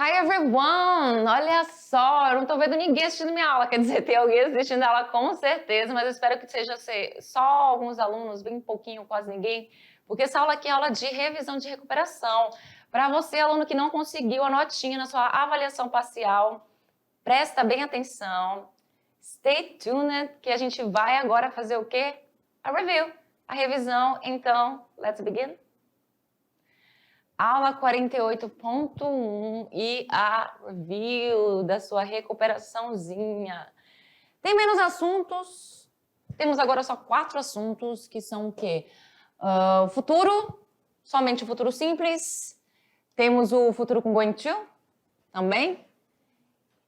Hi everyone! Olha só, eu não tô vendo ninguém assistindo minha aula, quer dizer, tem alguém assistindo a aula com certeza, mas eu espero que seja só alguns alunos, bem pouquinho, quase ninguém, porque essa aula aqui é aula de revisão de recuperação. Para você, aluno que não conseguiu a notinha na sua avaliação parcial, presta bem atenção, stay tuned, que a gente vai agora fazer o quê? A review, a revisão, então, let's begin. Aula 48.1 e a review da sua recuperaçãozinha. Tem menos assuntos, temos agora só 4 assuntos, que são o quê? O futuro, somente o futuro simples. Temos o futuro com going to, também.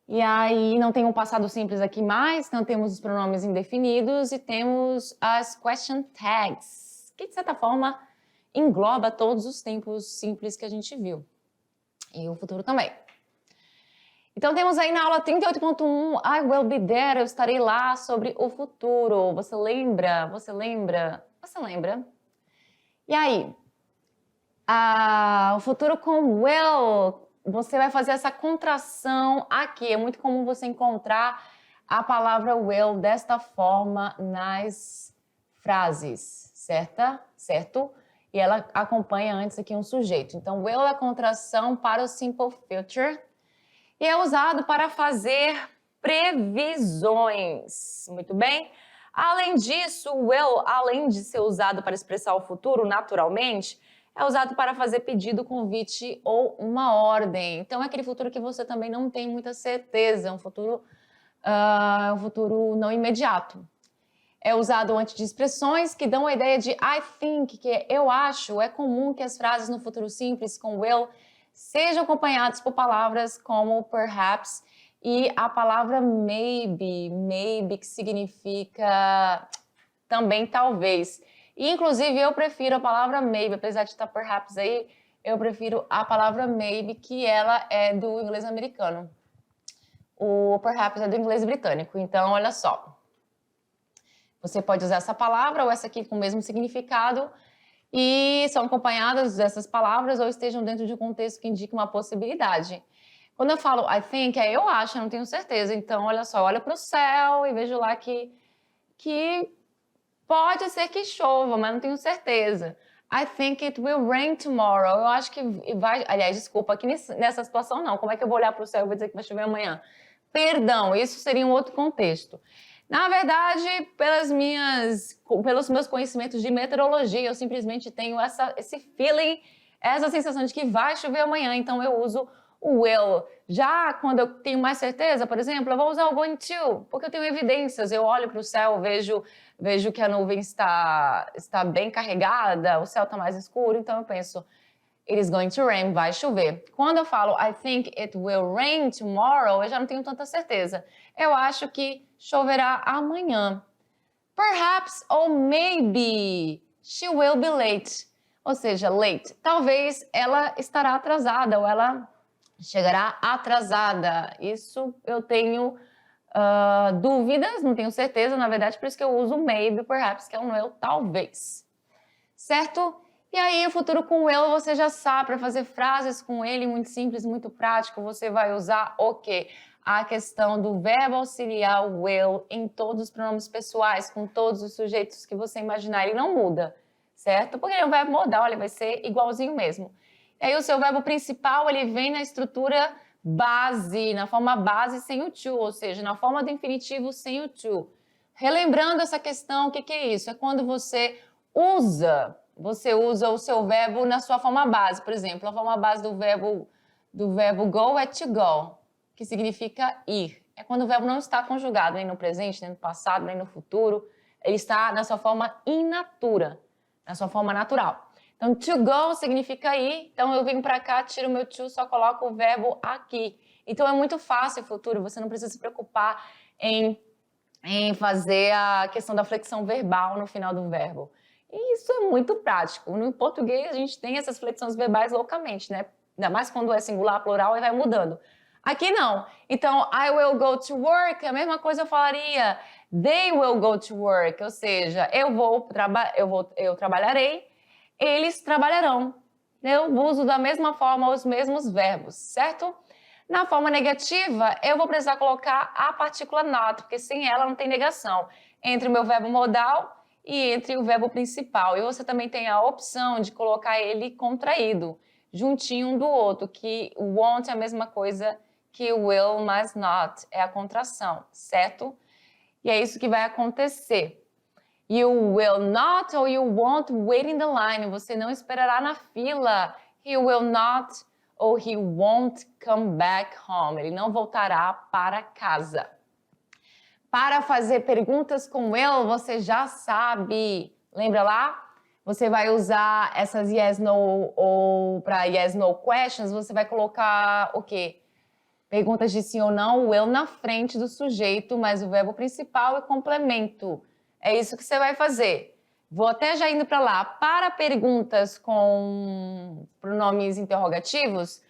E aí não tem um passado simples aqui mais, então temos os pronomes indefinidos e temos as question tags, que de certa forma engloba todos os tempos simples que a gente viu. E o futuro também. Então temos aí na aula 38.1, I will be there, eu estarei lá, sobre o futuro. Você lembra? Você lembra? Você lembra? E aí? O futuro com will, você vai fazer essa contração aqui. É muito comum você encontrar a palavra will desta forma nas frases, certo? E ela acompanha antes aqui um sujeito. Então, will é a contração para o simple future e é usado para fazer previsões. Muito bem? Além disso, will, além de ser usado para expressar o futuro naturalmente, é usado para fazer pedido, convite ou uma ordem. Então, é aquele futuro que você também não tem muita certeza, é um futuro não imediato. É usado antes de expressões que dão a ideia de I think, que é eu acho. É comum que as frases no futuro simples com will sejam acompanhadas por palavras como perhaps e a palavra maybe que significa também talvez. E, inclusive, eu prefiro a palavra maybe, apesar de estar perhaps aí, eu prefiro a palavra maybe, que ela é do inglês americano. O perhaps é do inglês britânico. Então, olha só. Você pode usar essa palavra ou essa aqui com o mesmo significado e são acompanhadas dessas palavras ou estejam dentro de um contexto que indica uma possibilidade. Quando eu falo I think, é eu acho, eu não tenho certeza. Então, olha só, olha para o céu e vejo lá que pode ser que chova, mas não tenho certeza. I think it will rain tomorrow. Eu acho que vai... Aliás, desculpa, aqui nessa situação não. Como é que eu vou olhar para o céu e vou dizer que vai chover amanhã? Perdão, isso seria um outro contexto. Na verdade, pelos meus conhecimentos de meteorologia, eu simplesmente tenho esse feeling, essa sensação de que vai chover amanhã, então eu uso o will. Já quando eu tenho mais certeza, por exemplo, eu vou usar o going to, porque eu tenho evidências, eu olho para o céu, vejo que a nuvem está bem carregada, o céu está mais escuro, então eu penso, it is going to rain, vai chover. Quando eu falo I think it will rain tomorrow, eu já não tenho tanta certeza. Eu acho que choverá amanhã. Perhaps ou maybe she will be late. Ou seja, late. Talvez ela estará atrasada ou ela chegará atrasada. Isso eu tenho dúvidas, não tenho certeza, na verdade, por isso que eu uso maybe, perhaps, que é um eu talvez. Certo? E aí, o futuro com will, você já sabe, para fazer frases com ele, muito simples, muito prático, você vai usar o quê? A questão do verbo auxiliar will em todos os pronomes pessoais, com todos os sujeitos que você imaginar, ele não muda, certo? Porque ele é um verbo modal, ele vai ser igualzinho mesmo. E aí, o seu verbo principal, ele vem na estrutura base, na forma base sem o to, ou seja, na forma do infinitivo sem o to. Relembrando essa questão, o que é isso? É quando você usa o seu verbo na sua forma base. Por exemplo, a forma base do verbo go é to go, que significa ir. É quando o verbo não está conjugado nem no presente, nem no passado, nem no futuro. Ele está na sua forma in natura, na sua forma natural. Então, to go significa ir. Então, eu venho para cá, tiro o meu to, só coloco o verbo aqui. Então, é muito fácil o futuro. Você não precisa se preocupar em fazer a questão da flexão verbal no final do verbo. E isso é muito prático. No português, a gente tem essas flexões verbais loucamente, né? Ainda mais quando é singular, plural, e vai mudando. Aqui não. Então, I will go to work, a mesma coisa eu falaria. They will go to work, ou seja, eu trabalharei, eles trabalharão. Eu uso da mesma forma os mesmos verbos, certo? Na forma negativa, eu vou precisar colocar a partícula not, porque sem ela não tem negação, entre o meu verbo modal e entre o verbo principal. E você também tem a opção de colocar ele contraído, juntinho um do outro, que won't é a mesma coisa que will, mas not é a contração, certo? E é isso que vai acontecer. You will not or you won't wait in the line. Você não esperará na fila. He will not or he won't come back home. Ele não voltará para casa. Para fazer perguntas com will, você já sabe. Lembra lá? Você vai usar essas yes, no ou para yes, no questions, você vai colocar o quê? Perguntas de sim ou não, o will na frente do sujeito, mas o verbo principal e complemento. É isso que você vai fazer. Vou até já indo para lá. Para perguntas com pronomes interrogativos,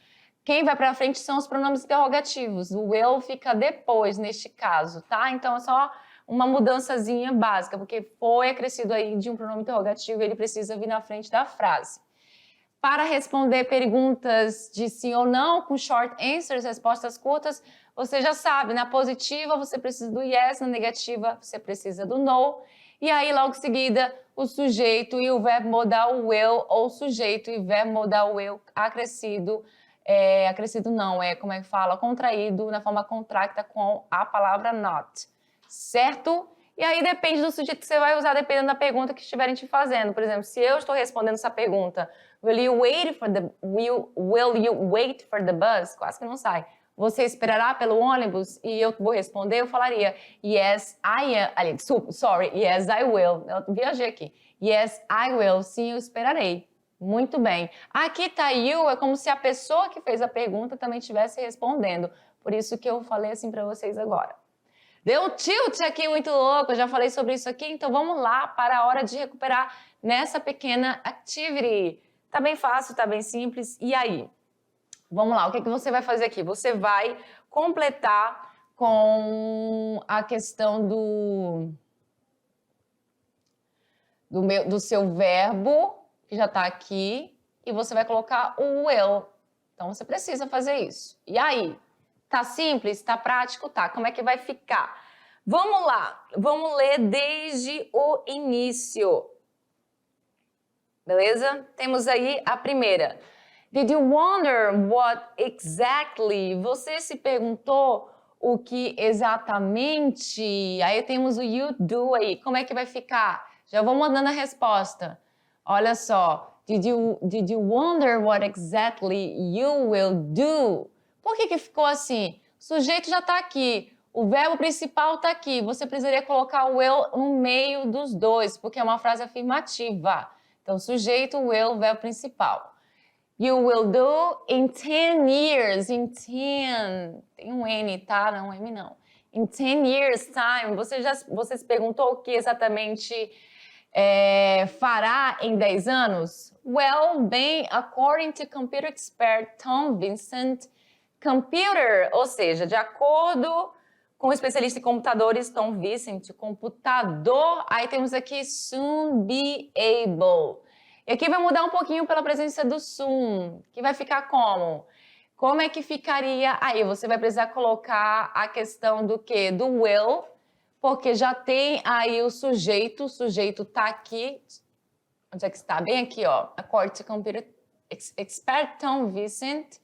quem vai para frente são os pronomes interrogativos. O will fica depois, neste caso, tá? Então, é só uma mudançazinha básica, porque foi acrescido aí de um pronome interrogativo, ele precisa vir na frente da frase. Para responder perguntas de sim ou não, com short answers, respostas curtas, você já sabe, na positiva você precisa do yes, na negativa você precisa do no. E aí, logo em seguida, o sujeito e o verbo modal will, ou sujeito e verbo modal will acrescido. Acrescido não, como é que fala? Contraído na forma contracta com a palavra not, certo? E aí depende do sujeito que você vai usar, dependendo da pergunta que estiverem te fazendo. Por exemplo, se eu estou respondendo essa pergunta, will you wait for the bus? Quase que não sai. Você esperará pelo ônibus? E eu vou responder, eu falaria, yes, I am. Yes, I will. Eu viajei aqui. Yes, I will. Sim, eu esperarei. Muito bem. Aqui tá you, é como se a pessoa que fez a pergunta também estivesse respondendo. Por isso que eu falei assim para vocês agora. Deu um tilt aqui muito louco, eu já falei sobre isso aqui, então vamos lá para a hora de recuperar nessa pequena activity. Tá bem fácil, tá bem simples. E aí? Vamos lá, o que é que você vai fazer aqui? Você vai completar com a questão do seu verbo, que já está aqui, e você vai colocar o will. Então, você precisa fazer isso. E aí? Tá simples? Tá prático? Tá. Como é que vai ficar? Vamos lá. Vamos ler desde o início. Beleza? Temos aí a primeira. Did you wonder what exactly? Você se perguntou o que exatamente? Aí temos o you do aí. Como é que vai ficar? Já vou mandando a resposta. Olha só. Did you wonder what exactly you will do? Por que ficou assim? O sujeito já está aqui, o verbo principal está aqui. Você precisaria colocar o will no meio dos dois, porque é uma frase afirmativa. Então, sujeito, will, verbo principal. You will do in 10 years. In 10. Tem um N, tá? Não, M não. In 10 years time. Você se perguntou o que exatamente fará em 10 anos? Well, bem, according to computer expert Tom Vincent, computer, ou seja, de acordo com o especialista em computadores Tom Vincent, computador, aí temos aqui soon be able. E aqui vai mudar um pouquinho pela presença do soon, que vai ficar como? Como é que ficaria? Aí você vai precisar colocar a questão do quê? Do will, porque já tem aí o sujeito tá aqui. Onde é que está? Bem aqui, ó. According to computer expert Tom Vincent,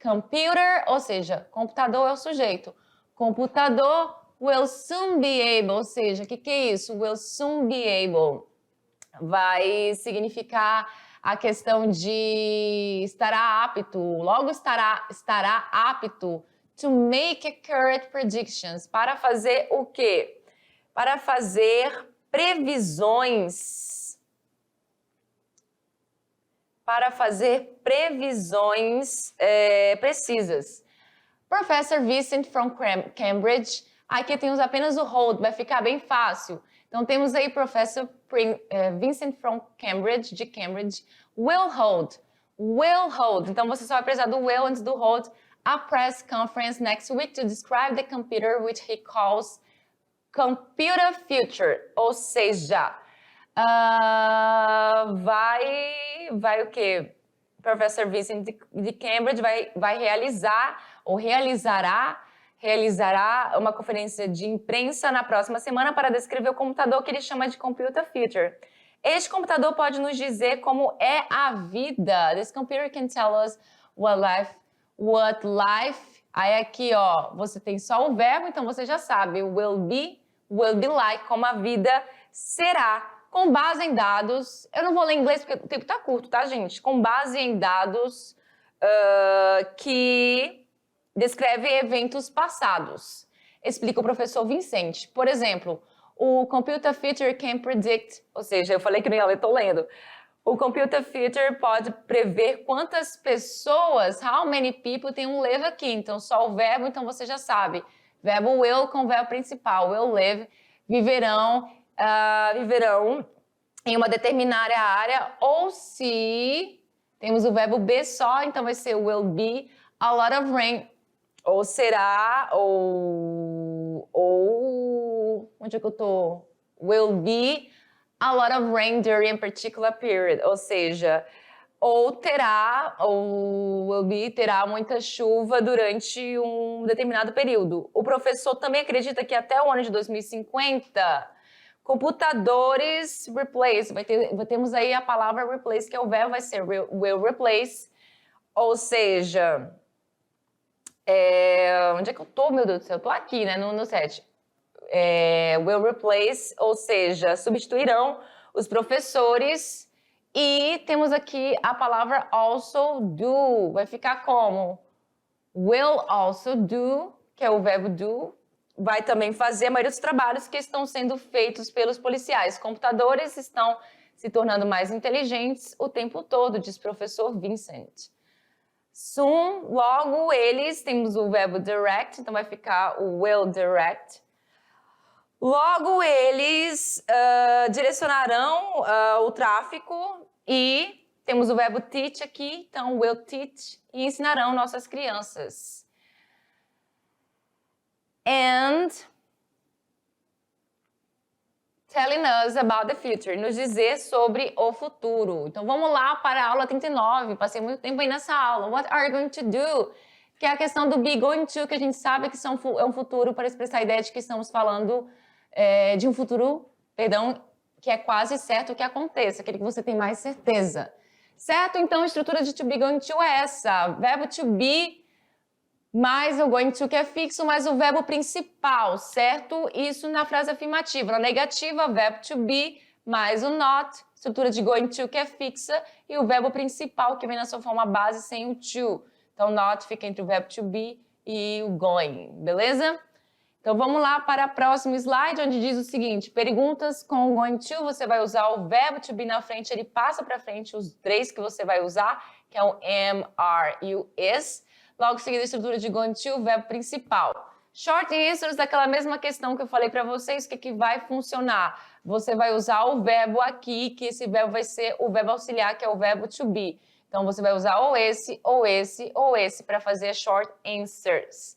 computer, ou seja, computador é o sujeito. Computador will soon be able, ou seja, o que é isso? Will soon be able. Vai significar a questão de estará apto, logo estará apto to make accurate predictions. Para fazer o quê? Para fazer previsões. Para fazer previsões precisas. Professor Vincent from Cambridge. Aqui temos apenas o hold, vai ficar bem fácil. Então, temos aí Professor Vincent from Cambridge, de Cambridge, will hold. Will hold. Então, você só vai precisar do will antes do hold. A press conference next week to describe the computer which he calls computer future. Ou seja, vai o quê? Professor Vincent de Cambridge vai realizar ou realizará uma conferência de imprensa na próxima semana para descrever o computador que ele chama de Computer Future. Este computador pode nos dizer como é a vida. This computer can tell us what life. Aí aqui, ó, você tem só o verbo, então você já sabe. Will be like, como a vida será. Com base em dados, eu não vou ler em inglês porque o tempo tá curto, tá, gente? Com base em dados que descreve eventos passados. Explica o professor Vicente. Por exemplo, o Computer Future can predict, ou seja, eu falei que não ia ler, tô lendo. O Computer Future pode prever quantas pessoas, how many people, tem um live aqui. Então, só o verbo, então você já sabe. Verbo will com verbo principal. Will live, viverão em uma determinada área. Ou se temos o verbo be só, então vai ser will be a lot of rain. Ou será, onde é que eu tô? Will be a lot of rain during a particular period. Ou seja, terá muita chuva durante um determinado período. O professor também acredita que até o ano de 2050, computadores replace, temos aí a palavra replace, que é o verbo, vai ser will replace. Ou seja, onde é que eu tô, meu Deus do céu? Eu tô aqui, né, no 7. Will replace, ou seja, substituirão os professores. E temos aqui a palavra also do. Vai ficar como? Will also do, que é o verbo do, vai também fazer a maioria dos trabalhos que estão sendo feitos pelos policiais. Computadores estão se tornando mais inteligentes o tempo todo, diz o professor Vincent. Soon, logo eles, temos o verbo direct, então vai ficar o will direct. Logo eles direcionarão o tráfego e temos o verbo teach aqui, então will teach, e ensinarão nossas crianças. And telling us about the future, nos dizer sobre o futuro. Então vamos lá para a aula 39, passei muito tempo aí nessa aula. What are you going to do? Que é a questão do be going to, que a gente sabe que é um futuro para expressar a ideia de que estamos falando de um futuro, que é quase certo que aconteça, aquele que você tem mais certeza. Certo? Então a estrutura de to be going to é essa, verbo to be mais o going to, que é fixo, mais o verbo principal, certo? Isso na frase afirmativa. Na negativa, verbo to be mais o not, estrutura de going to, que é fixa, e o verbo principal, que vem na sua forma base sem o to. Então, not fica entre o verbo to be e o going, beleza? Então, vamos lá para o próximo slide, onde diz o seguinte, perguntas com o going to, você vai usar o verbo to be na frente, ele passa para frente os três que você vai usar, que é o am, are e o is. Logo seguida, a estrutura de going to, o verbo principal. Short answers daquela mesma questão que eu falei para vocês, o que vai funcionar? Você vai usar o verbo aqui, que esse verbo vai ser o verbo auxiliar, que é o verbo to be. Então, você vai usar ou esse, ou esse, ou esse para fazer short answers.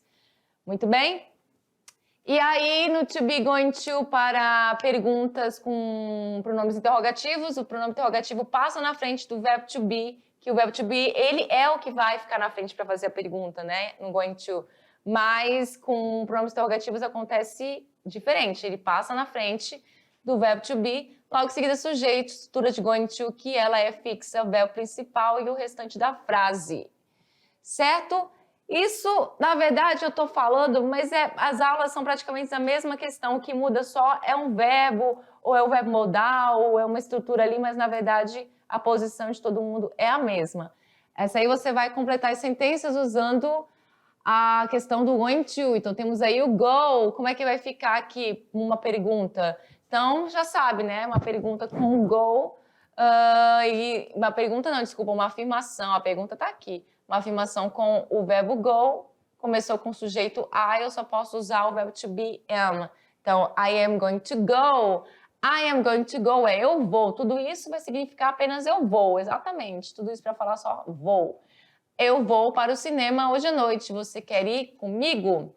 Muito bem? E aí, no to be going to, para perguntas com pronomes interrogativos, o pronome interrogativo passa na frente do verbo to be, que o verbo to be, ele é o que vai ficar na frente para fazer a pergunta, né? No going to. Mas com pronomes interrogativos acontece diferente. Ele passa na frente do verbo to be, logo em seguida sujeito, estrutura de going to, que ela é fixa, o verbo principal e o restante da frase. Certo? Isso, na verdade, eu estou falando, mas as aulas são praticamente a mesma questão. O que muda só é um verbo, ou é o verbo modal, ou é uma estrutura ali, mas na verdade a posição de todo mundo é a mesma. Essa aí você vai completar as sentenças usando a questão do going to. Então, temos aí o go. Como é que vai ficar aqui uma pergunta? Então, já sabe, né? Uma pergunta com o go. E uma pergunta não, desculpa, uma afirmação. A pergunta está aqui. Uma afirmação com o verbo go. Começou com o sujeito I, eu só posso usar o verbo to be am. Então, I am going to go. I am going to go é eu vou. Tudo isso vai significar apenas eu vou, exatamente. Tudo isso para falar só vou. Eu vou para o cinema hoje à noite. Você quer ir comigo?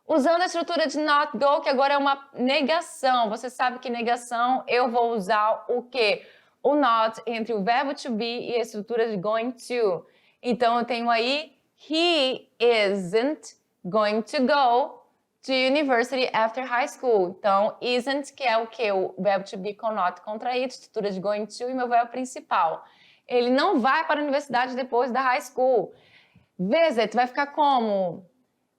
Usando a estrutura de not go, que agora é uma negação. Você sabe que negação eu vou usar o quê? O not entre o verbo to be e a estrutura de going to. Então, eu tenho aí He isn't going to go to university after high school. Então, isn't, que é o quê? O verbo to be com not contraído, estrutura de going to e meu verbo principal. Ele não vai para a universidade depois da high school. Visit vai ficar como?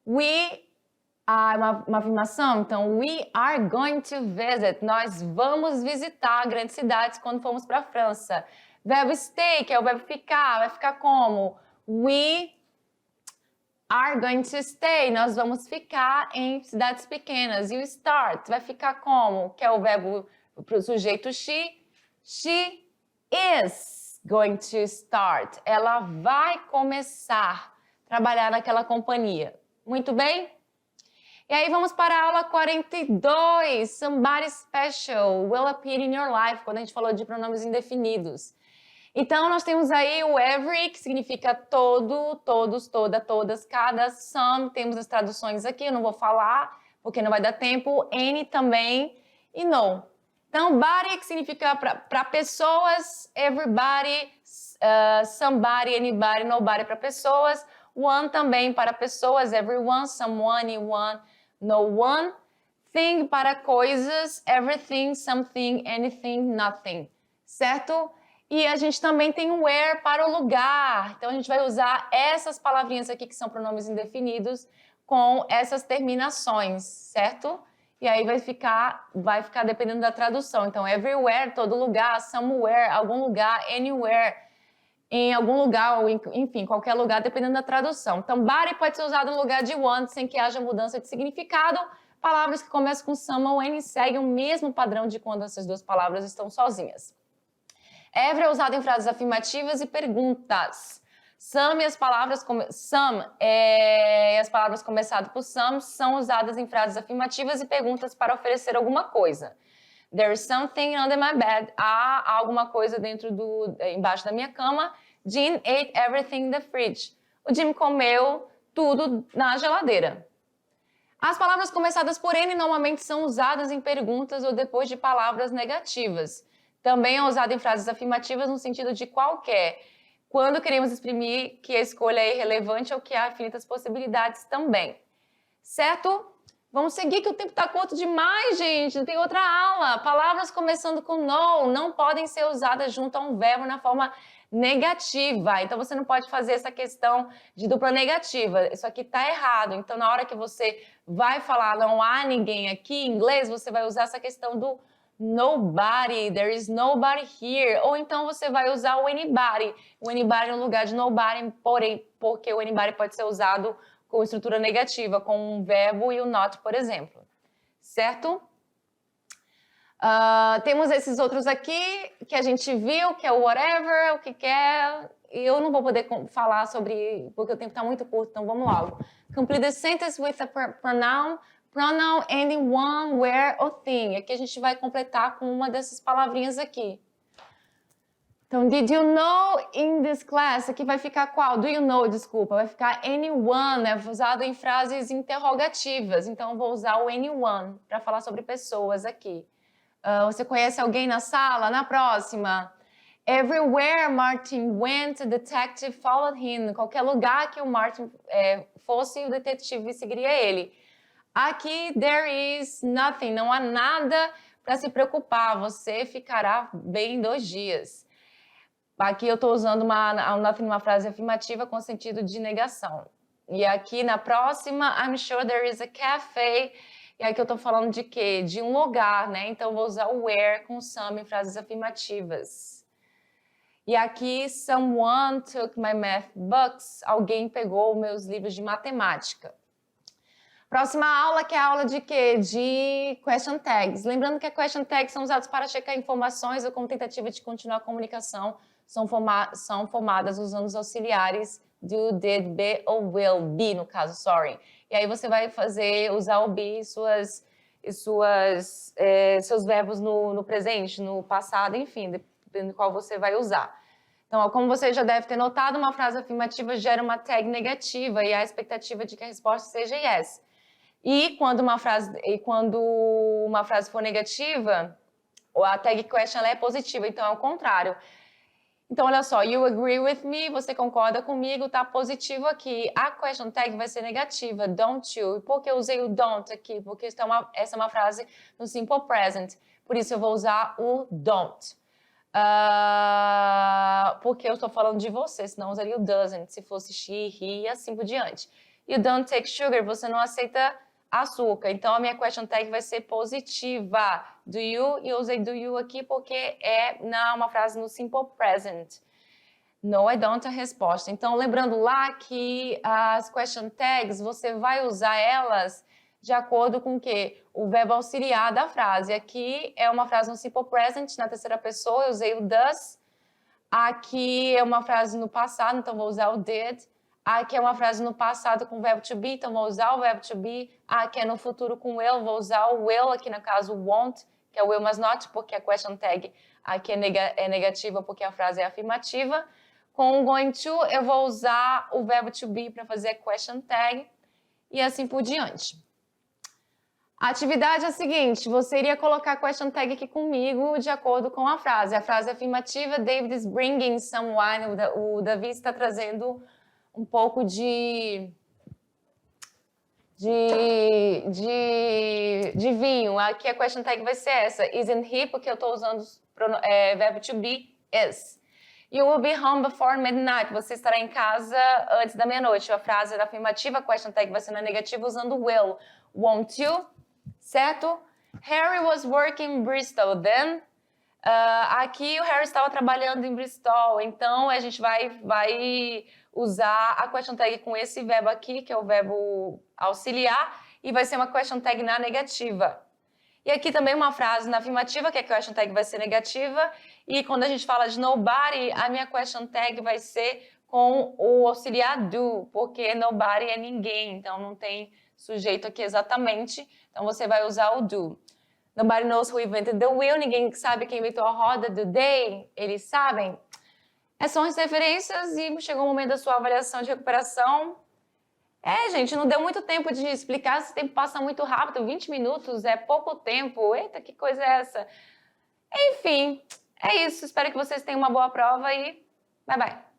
Uma afirmação, então, we are going to visit. Nós vamos visitar grandes cidades quando formos para a França. Verbo stay, que é o verbo ficar, vai ficar como? We are going to stay. Nós vamos ficar em cidades pequenas. E o start vai ficar como? Que é o verbo para o sujeito she. She is going to start. Ela vai começar a trabalhar naquela companhia. Muito bem? E aí vamos para a aula 42. Somebody special will appear in your life, quando a gente falou de pronomes indefinidos. Então, nós temos aí o every, que significa todo, todos, toda, todas, cada. Some, temos as traduções aqui, eu não vou falar, porque não vai dar tempo. Any também, e no. Então, body, que significa para pessoas, everybody, somebody, anybody, nobody para pessoas. One também para pessoas, everyone, someone, one, no one. Thing para coisas, everything, something, anything, nothing. Certo? E a gente também tem o where para o lugar. Então, a gente vai usar essas palavrinhas aqui, que são pronomes indefinidos, com essas terminações, certo? E aí vai ficar dependendo da tradução. Então, everywhere, todo lugar, somewhere, algum lugar, anywhere, em algum lugar, ou enfim, qualquer lugar, dependendo da tradução. Então, body pode ser usado no lugar de want, sem que haja mudança de significado. Palavras que começam com some ou any seguem o mesmo padrão de quando essas duas palavras estão sozinhas. Every é usado em frases afirmativas e perguntas. Some e as palavras começadas por some são usadas em frases afirmativas e perguntas para oferecer alguma coisa. There is something under my bed. Há alguma coisa embaixo da minha cama. Jim ate everything in the fridge. O Jim comeu tudo na geladeira. As palavras começadas por N normalmente são usadas em perguntas ou depois de palavras negativas. Também é usado em frases afirmativas no sentido de qualquer, quando queremos exprimir que a escolha é irrelevante ou que há infinitas possibilidades também. Certo? Vamos seguir que o tempo está curto demais, gente. Não tem outra aula. Palavras começando com no não podem ser usadas junto a um verbo na forma negativa. Então, você não pode fazer essa questão de dupla negativa. Isso aqui está errado. Então, na hora que você vai falar não há ninguém aqui, em inglês, você vai usar essa questão do nobody, there is nobody here. Ou então você vai usar o anybody. O anybody no lugar de nobody, porém, porque o anybody pode ser usado com estrutura negativa, com um verbo e o not, por exemplo. Certo? Temos esses outros aqui que a gente viu, que é o whatever, o que quer. E eu não vou poder falar sobre, porque o tempo está muito curto, então vamos logo. Complete the sentence with a pronoun ending one, where or thing. Aqui a gente vai completar com uma dessas palavrinhas aqui. Então, did you know in this class? Aqui vai ficar qual? Do you know, desculpa. Vai ficar anyone, é usado em frases interrogativas. Então, eu vou usar o anyone para falar sobre pessoas aqui. Você conhece alguém na sala? Na próxima. Everywhere Martin went, the detective followed him. Qualquer lugar que o Martin fosse, o detetive seguiria ele. Aqui, there is nothing. Não há nada para se preocupar. Você ficará bem em 2 dias. Aqui eu estou usando uma frase afirmativa com sentido de negação. E aqui na próxima, I'm sure there is a cafe. E aqui eu estou falando de quê? De um lugar, né? Então eu vou usar o where com some em frases afirmativas. E aqui, someone took my math books. Alguém pegou meus livros de matemática. Próxima aula, que é a aula de quê? De question tags. Lembrando que as question tags são usados para checar informações ou como tentativa de continuar a comunicação. São formadas usando os auxiliares do, did, be ou will, be no caso, sorry. E aí você vai usar o be e seus verbos no presente, no passado, enfim, dependendo do qual você vai usar. Então, como você já deve ter notado, uma frase afirmativa gera uma tag negativa e há a expectativa de que a resposta seja yes. E quando uma frase for negativa, a tag question ela é positiva, então é o contrário. Então, olha só, you agree with me, você concorda comigo, tá positivo aqui. A question tag vai ser negativa, don't you. E por que eu usei o don't aqui? Porque essa é uma frase no simple present. Por isso eu vou usar o don't. Porque eu estou falando de você, senão eu usaria o doesn't, se fosse she, he e assim por diante. You don't take sugar, você não aceita açúcar. Então, a minha question tag vai ser positiva. Do you, e eu usei do you aqui porque é uma frase no simple present. No, I don't a resposta. Então, lembrando lá que as question tags, você vai usar elas de acordo com o quê? O verbo auxiliar da frase. Aqui é uma frase no simple present, na terceira pessoa, eu usei o does. Aqui é uma frase no passado, então vou usar o did. Aqui é uma frase no passado com o verbo to be, então vou usar o verbo to be. Aqui é no futuro com will, vou usar o will, aqui no caso won't, que é o will mas not, porque a question tag aqui é negativa porque a frase é afirmativa. Com o going to, eu vou usar o verbo to be para fazer a question tag e assim por diante. A atividade é a seguinte, você iria colocar a question tag aqui comigo de acordo com a frase. A frase afirmativa, David is bringing some wine, o Davi está trazendo um pouco de vinho. Aqui a question tag vai ser essa, isn't he, porque eu estou usando o verbo to be, is. You will be home before midnight. Você estará em casa antes da meia-noite. A frase da afirmativa, a question tag vai ser na negativa usando will. Won't you? Certo? Harry was working in Bristol then. Aqui o Harry estava trabalhando em Bristol. Então, a gente vai usar a question tag com esse verbo aqui, que é o verbo auxiliar, e vai ser uma question tag na negativa. E aqui também uma frase na afirmativa, que a question tag vai ser negativa. E quando a gente fala de nobody, a minha question tag vai ser com o auxiliar do, porque nobody é ninguém, então não tem sujeito aqui exatamente. Então você vai usar o do. Nobody knows who invented the wheel, ninguém sabe quem inventou a roda do day, eles sabem. Essas são as referências e chegou o momento da sua avaliação de recuperação. Gente, não deu muito tempo de explicar, esse tempo passa muito rápido, 20 minutos é pouco tempo. Eita, que coisa é essa? Enfim, é isso. Espero que vocês tenham uma boa prova e bye bye.